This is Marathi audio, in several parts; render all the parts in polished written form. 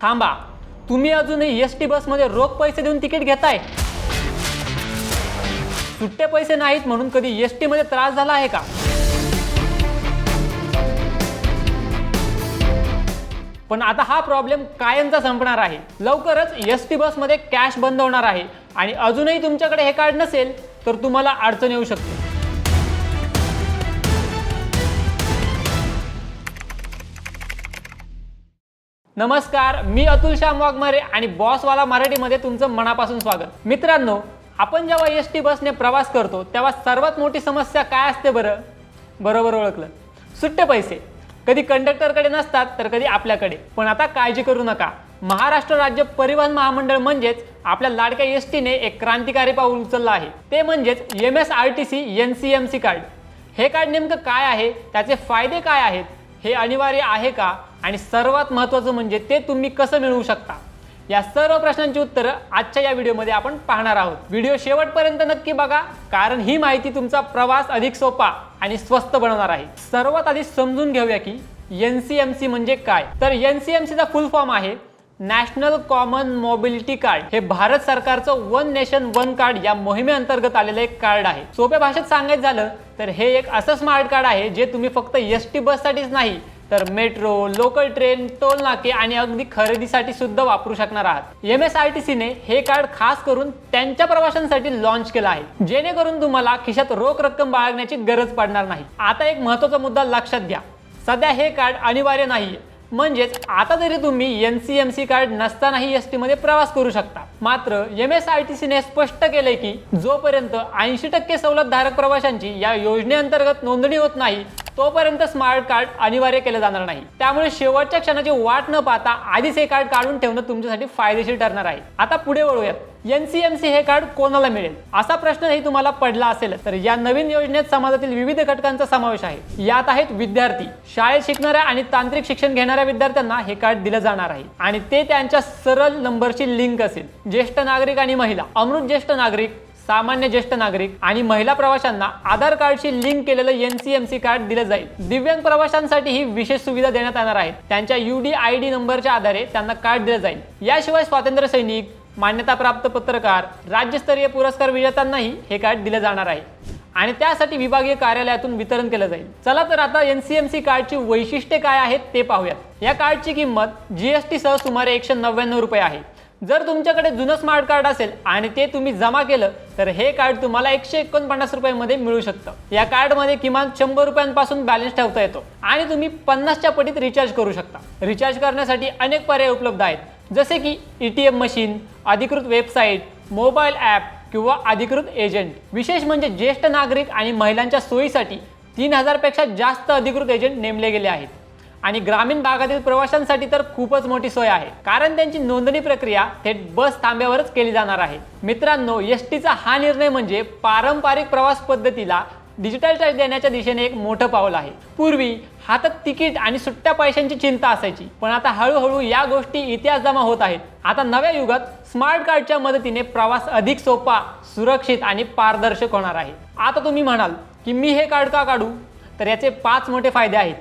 थांबा, तुम्ही अजूनही एसटी बसमध्ये रोख पैसे देऊन तिकीट घेताय? सुट्टे पैसे नाहीत म्हणून कधी एसटी मध्ये त्रास झाला आहे का? पण आता हा प्रॉब्लेम कायमचा संपणार आहे. लवकरच एसटी बसमध्ये कॅश बंद होणार आहे आणि अजूनही तुमच्याकडे हे कार्ड नसेल तर तुम्हाला अडचण येऊ शकते. नमस्कार, मी अतुल श्याम वाघमारे आणि बॉसवाला मराठीमध्ये तुमचं मनापासून स्वागत. मित्रांनो, आपण जेव्हा एसटी बसने प्रवास करतो तेव्हा सर्वात मोठी समस्या काय असते बरं? बरोबर ओळखलं, सुट्टे पैसे. कधी कंडक्टरकडे नसतात तर कधी आपल्याकडे. पण आता काळजी करू नका, महाराष्ट्र राज्य परिवहन महामंडळ म्हणजेच आपल्या लाडक्या एसटीने एक क्रांतिकारी पाऊल उचललं आहे. ते म्हणजेच MSRTC NCMC कार्ड. हे कार्ड नेमकं काय आहे, त्याचे फायदे काय आहेत, हे अनिवार्य आहे का, आणि सर्वात महत्त्वाचं म्हणजे ते तुम्ही कसं मिळवू शकता, या सर्व प्रश्नांची उत्तरं आजच्या या व्हिडिओमध्ये आपण पाहणार आहोत. व्हिडिओ शेवटपर्यंत नक्की बघा, कारण ही माहिती तुमचा प्रवास अधिक सोपा आणि स्वस्त बनवणार आहे. सर्वात आधी समजून घेऊया की NCMC म्हणजे काय. तर NCMC चा फुल फॉर्म आहे नॅशनल कॉमन मोबिलिटी कार्ड. हे भारत सरकारचं वन नेशन वन कार्ड या मोहिमेअंतर्गत आलेलं एक कार्ड आहे. सोप्या भाषेत सांगायचं झालं तर हे एक असं स्मार्ट कार्ड आहे जे तुम्ही फक्त एसटी बससाठीच नाही तर मेट्रो, लोकल ट्रेन, टोल नाके आणि अगदी खरेदीसाठी सुद्धा वापरू शकणार आहात. MSRTC ने हे कार्ड खास करून त्यांच्या प्रवाशांसाठी लॉन्च केलं आहे, जेणेकरून तुम्हाला खिशात रोख रक्कम बाळगण्याची गरज पडणार नाही. आता एक महत्त्वाचा मुद्दा लक्षात घ्या, सध्या हे कार्ड अनिवार्य नाहीये. म्हणजेच आता जरी तुम्ही NCMC कार्ड नसतानाही एसटी मध्ये प्रवास करू शकता. मात्र MSRTC ने स्पष्ट केलंय की जोपर्यंत 80% सवलतधारक प्रवाशांची या योजनेअंतर्गत नोंदणी होत नाही तोपर्यंत स्मार्ट कार्ड अनिवार्य केलं जाणार नाही. त्यामुळे शेवटच्या क्षणाची वाट न पाहता आधीच हे कार्ड काढून ठेवणं तुमच्यासाठी फायदेशीर ठरणार आहे. आता पुढे वळूयात, NCMC हे कार्ड कोणाला मिळेल असा प्रश्नही तुम्हाला पडला असेल. तर या नवीन योजनेत समाजातील विविध घटकांचा समावेश आहे. यात आहेत विद्यार्थी, शाळेत शिकणाऱ्या आणि तांत्रिक शिक्षण घेणाऱ्या विद्यार्थ्यांना हे कार्ड दिलं जाणार आहे आणि ते त्यांच्या सरळ नंबरची लिंक असेल. ज्येष्ठ नागरिक आणि महिला, अमृत ज्येष्ठ नागरिक, सामान्य ज्येष्ठ नागरिक आणि महिला प्रवाशांना आधार कार्डशी लिंक केलेलं NCMC कार्ड दिलं जाईल. दिव्यांग प्रवाशांसाठी ही विशेष सुविधा देण्यात येणार आहे. त्यांच्या UDID नंबरच्या आधारे त्यांना कार्ड दिलं जाईल. याशिवाय स्वातंत्र्य सैनिक, मान्यताप्राप्त पत्रकार, राज्यस्तरीय पुरस्कार विजेत्यांनाही हे कार्ड दिलं जाणार आहे आणि त्यासाठी विभागीय कार्यालयातून वितरण केलं जाईल. चला तर आता NCMC कार्डची वैशिष्ट्ये काय आहेत ते पाहूयात. या कार्डची किंमत GST सह सुमारे 199 रुपये आहे. जर तुमच्याकडे जुनं स्मार्ट कार्ड असेल आणि ते तुम्ही जमा केलं तर हे कार्ड तुम्हाला 149 रुपयांमध्ये मिळू शकतं. या कार्डमध्ये किमान 100 रुपयांपासून बॅलन्स ठेवता येतो आणि तुम्ही 50च्या पटीत रिचार्ज करू शकता. रिचार्ज करण्यासाठी अनेक पर्याय उपलब्ध आहेत, जसे की ATM मशीन, अधिकृत वेबसाईट, मोबाईल ॲप किंवा अधिकृत एजंट. विशेष म्हणजे ज्येष्ठ नागरिक आणि महिलांच्या सोयीसाठी 3000 पेक्षा जास्त अधिकृत एजंट नेमले गेले आहेत आणि ग्रामीण भागातील प्रवाशांसाठी तर खूपच मोठी सोय आहे, कारण त्यांची नोंदणी प्रक्रिया थेट बस थांब्यावरच केली जाणार आहे. मित्रांनो, एसटीचा हा निर्णय म्हणजे पारंपरिक प्रवास पद्धतीला डिजिटल टच देण्याच्या दिशेने एक मोठं पाऊल आहे. पूर्वी हातात तिकीट आणि सुट्ट्या पैशांची चिंता असायची, पण आता हळूहळू या गोष्टी इतिहास जमा होत आहेत. आता नव्या युगात स्मार्ट कार्डच्या मदतीने प्रवास अधिक सोपा, सुरक्षित आणि पारदर्शक होणार आहे. आता तुम्ही म्हणाल की मी हे कार्ड का काढू? तर याचे 5 मोठे फायदे आहेत.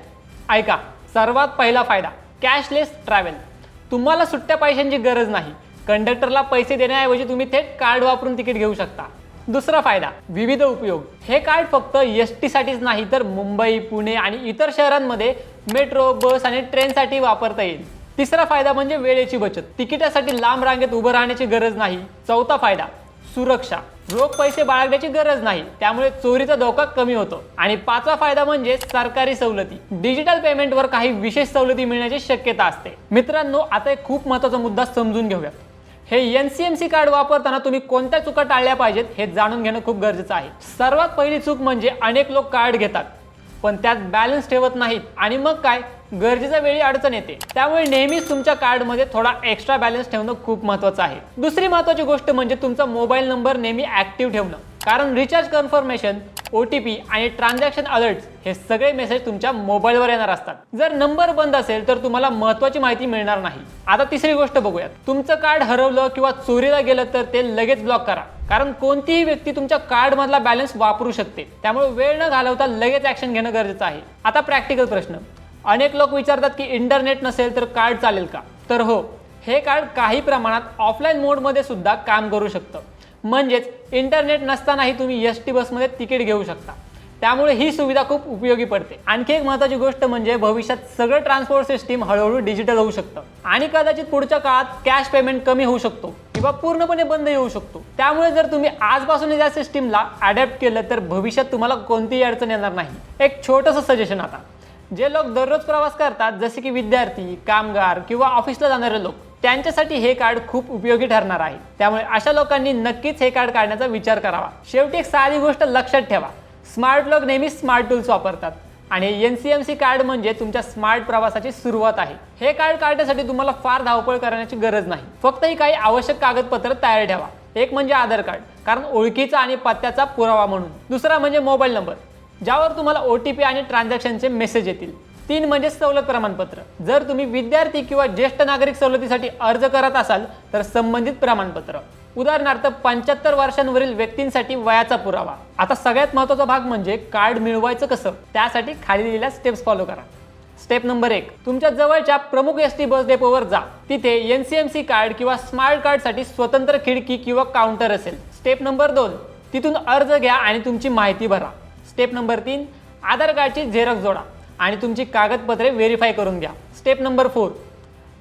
ऐका, सर्वात पहिला फायदा, कॅशलेस ट्रॅव्हल. तुम्हाला सुट्ट्या पैशांची गरज नाही. कंडक्टरला पैसे देण्याऐवजी तुम्ही थेट कार्ड वापरून तिकीट घेऊ शकता. दुसरा फायदा, विविध उपयोग. हे कार्ड फक्त एसटी साठीच नाही तर मुंबई, पुणे आणि इतर शहरांमध्ये मेट्रो, बस आणि ट्रेनसाठी वापरता येईल. तिसरा फायदा म्हणजे वेळेची बचत. तिकिटासाठी लांब रांगेत उभं राहण्याची गरज नाही. चौथा फायदा, सुरक्षा. रोख पैसे बाळगण्याची गरज नाही, त्यामुळे चोरीचा धोका कमी होतो. आणि पाचवा फायदा म्हणजे सरकारी सवलती. डिजिटल पेमेंटवर काही विशेष सवलती मिळण्याची शक्यता असते. मित्रांनो, आता एक खूप महत्त्वाचा मुद्दा समजून घेऊया. हे NCMC कार्ड वापरताना तुम्ही कोणत्या चुका टाळल्या पाहिजेत हे जाणून घेणं खूप गरजेचं आहे. सर्वात पहिली चूक म्हणजे अनेक लोक कार्ड घेतात पण त्यात बॅलन्स ठेवत नाहीत आणि मग काय, गरजेच्या वेळी अडचण येते. त्यामुळे नेहमीच तुमच्या कार्डमध्ये थोडा एक्स्ट्रा बॅलन्स ठेवणं खूप महत्त्वाचं आहे. दुसरी महत्त्वाची गोष्ट म्हणजे तुमचा मोबाईल नंबर नेहमी ॲक्टिव्ह ठेवणं, कारण रिचार्ज कन्फर्मेशन, OTP आणि ट्रान्झॅक्शन अलर्ट्स हे सगळे मेसेज तुमच्या मोबाईलवर येणार असतात. जर नंबर बंद असेल तर तुम्हाला महत्त्वाची माहिती मिळणार नाही. आता तिसरी गोष्ट बघूयात. तुमचं कार्ड हरवलं किंवा चोरीला गेलं तर ते लगेच ब्लॉक करा, कारण कोणतीही व्यक्ती तुमच्या कार्डमधला बॅलन्स वापरू शकते. त्यामुळे वेळ न घालवता लगेच ॲक्शन घेणं गरजेचं आहे. आता प्रॅक्टिकल प्रश्न. अनेक लोक विचारतात की इंटरनेट नसेल तर कार्ड चालेल का? तर हो, हे कार्ड काही प्रमाणात ऑफलाईन मोडमध्ये सुद्धा काम करू शकतं, म्हणजेच इंटरनेट नसतानाही तुम्ही एसटी बसमध्ये तिकीट घेऊ शकता. त्यामुळे ही सुविधा खूप उपयोगी पडते. आणखी एक महत्त्वाची गोष्ट म्हणजे भविष्यात सगळं ट्रान्सपोर्ट सिस्टीम हळूहळू डिजिटल होऊ शकतं आणि कदाचित पुढच्या काळात कॅश पेमेंट कमी होऊ शकतो किंवा पूर्णपणे बंद होऊ शकतो. त्यामुळे जर तुम्ही आजपासून या सिस्टीमला अडॅप्ट केलं तर भविष्यात तुम्हाला कोणतीही अडचण येणार नाही. एक छोटंसं सजेशन, आता जे लोक दररोज प्रवास करतात जसे की विद्यार्थी, कामगार किंवा ऑफिसला जाणारे लोक, त्यांच्यासाठी हे कार्ड खूप उपयोगी ठरणार आहे. त्यामुळे अशा लोकांनी नक्कीच हे कार्ड काढण्याचा विचार करावा. शेवटी एक साधी गोष्ट लक्षात ठेवा, स्मार्ट लोक नेहमी स्मार्ट टूल्स वापरतात आणि NCMC कार्ड म्हणजे तुमच्या स्मार्ट प्रवासाची सुरुवात आहे. हे कार्ड काढण्यासाठी तुम्हाला फार धावपळ करण्याची गरज नाही. फक्त ही काही आवश्यक कागदपत्र तयार ठेवा. एक म्हणजे आधार कार्ड, कारण ओळखीचा आणि पत्त्याचा पुरावा म्हणून. दुसरा म्हणजे मोबाईल नंबर, ज्यावर तुम्हाला OTP आणि ट्रान्झॅक्शनचे मेसेज येतील. 3 म्हणजे सवलत प्रमाणपत्र, जर तुम्ही विद्यार्थी किंवा ज्येष्ठ नागरिक सवलतीसाठी अर्ज करत असाल तर संबंधित प्रमाणपत्र, उदाहरणार्थ 75 वर्षांवरील व्यक्तींसाठी वयाचा पुरावा. आता सगळ्यात महत्त्वाचा भाग म्हणजे कार्ड मिळवायचं कसं. त्यासाठी खाली दिलेल्या स्टेप्स फॉलो करा. स्टेप नंबर 1, तुमच्या जवळच्या प्रमुख ST बस डेपोवर जा. तिथे NCMC कार्ड किंवा स्मार्ट कार्डसाठी स्वतंत्र खिडकी किंवा काउंटर असेल. स्टेप नंबर 2, तिथून अर्ज घ्या आणि तुमची माहिती भरा. स्टेप नंबर 3, आधार कार्डची झेरॉक्स जोडा आणि तुमची कागदपत्रे व्हेरीफाय करून घ्या. स्टेप नंबर 4,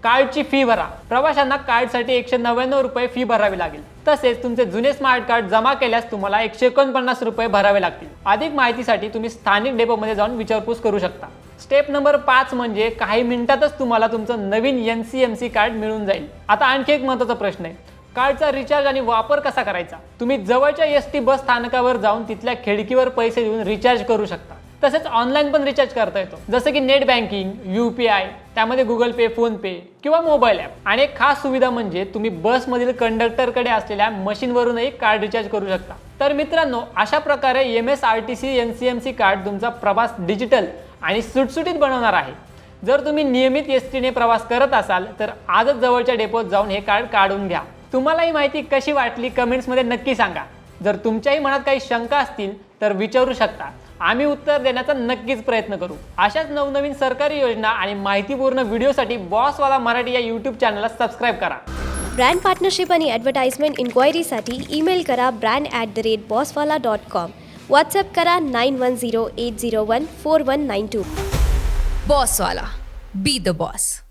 कार्डची फी भरा. प्रवाशांना कार्डसाठी 199 रुपये फी भरावी लागेल. तसेच तुमचे जुने स्मार्ट कार्ड जमा केल्यास तुम्हाला 149 रुपये भरावे लागतील. अधिक माहितीसाठी तुम्ही स्थानिक डेपोमध्ये जाऊन विचारपूस करू शकता. स्टेप नंबर 5 म्हणजे काही मिनिटातच तुम्हाला तुमचं नवीन NCMC कार्ड मिळून जाईल. आता आणखी एक महत्त्वाचा प्रश्न आहे, कार्डचा रिचार्ज आणि वापर कसा करायचा. तुम्ही जवळच्या ST बस स्थानकावर जाऊन तिथल्या खिडकीवर पैसे देऊन रिचार्ज करू शकता. तसेच ऑनलाईन पण रिचार्ज करता येतो, जसं की नेट बँकिंग, UPI, त्यामध्ये गुगल पे, फोन पे किंवा मोबाईल ॲप. आणि एक खास सुविधा म्हणजे तुम्ही बसमधील कंडक्टरकडे असलेल्या मशीनवरूनही कार्ड रिचार्ज करू शकता. तर मित्रांनो, अशा प्रकारे MSRTC NCMC कार्ड तुमचा प्रवास डिजिटल आणि सुटसुटीत बनवणार आहे. जर तुम्ही नियमित STने प्रवास करत असाल तर आजच जवळच्या डेपोत जाऊन हे कार्ड काढून घ्या. तुम्हाला ही माहिती कशी वाटली कमेंट्समध्ये नक्की सांगा. जर तुमच्याही मनात काही शंका असतील तर विचारू शकता, आम्ही उत्तर देण्याचा नक्कीच प्रयत्न करू. अशाच नवनवीन सरकारी योजना आणि माहितीपूर्ण व्हिडिओसाठी बॉसवाला मराठी या यूट्यूब चॅनलला सबस्क्राईब करा. ब्रँड पार्टनरशिप आणि ॲडव्हर्टाइजमेंट इन्क्वायरीसाठी ईमेल करा brand@bosswala.com. व्हॉट्सअप करा 9108014192. बॉसवाला, बी द बॉस.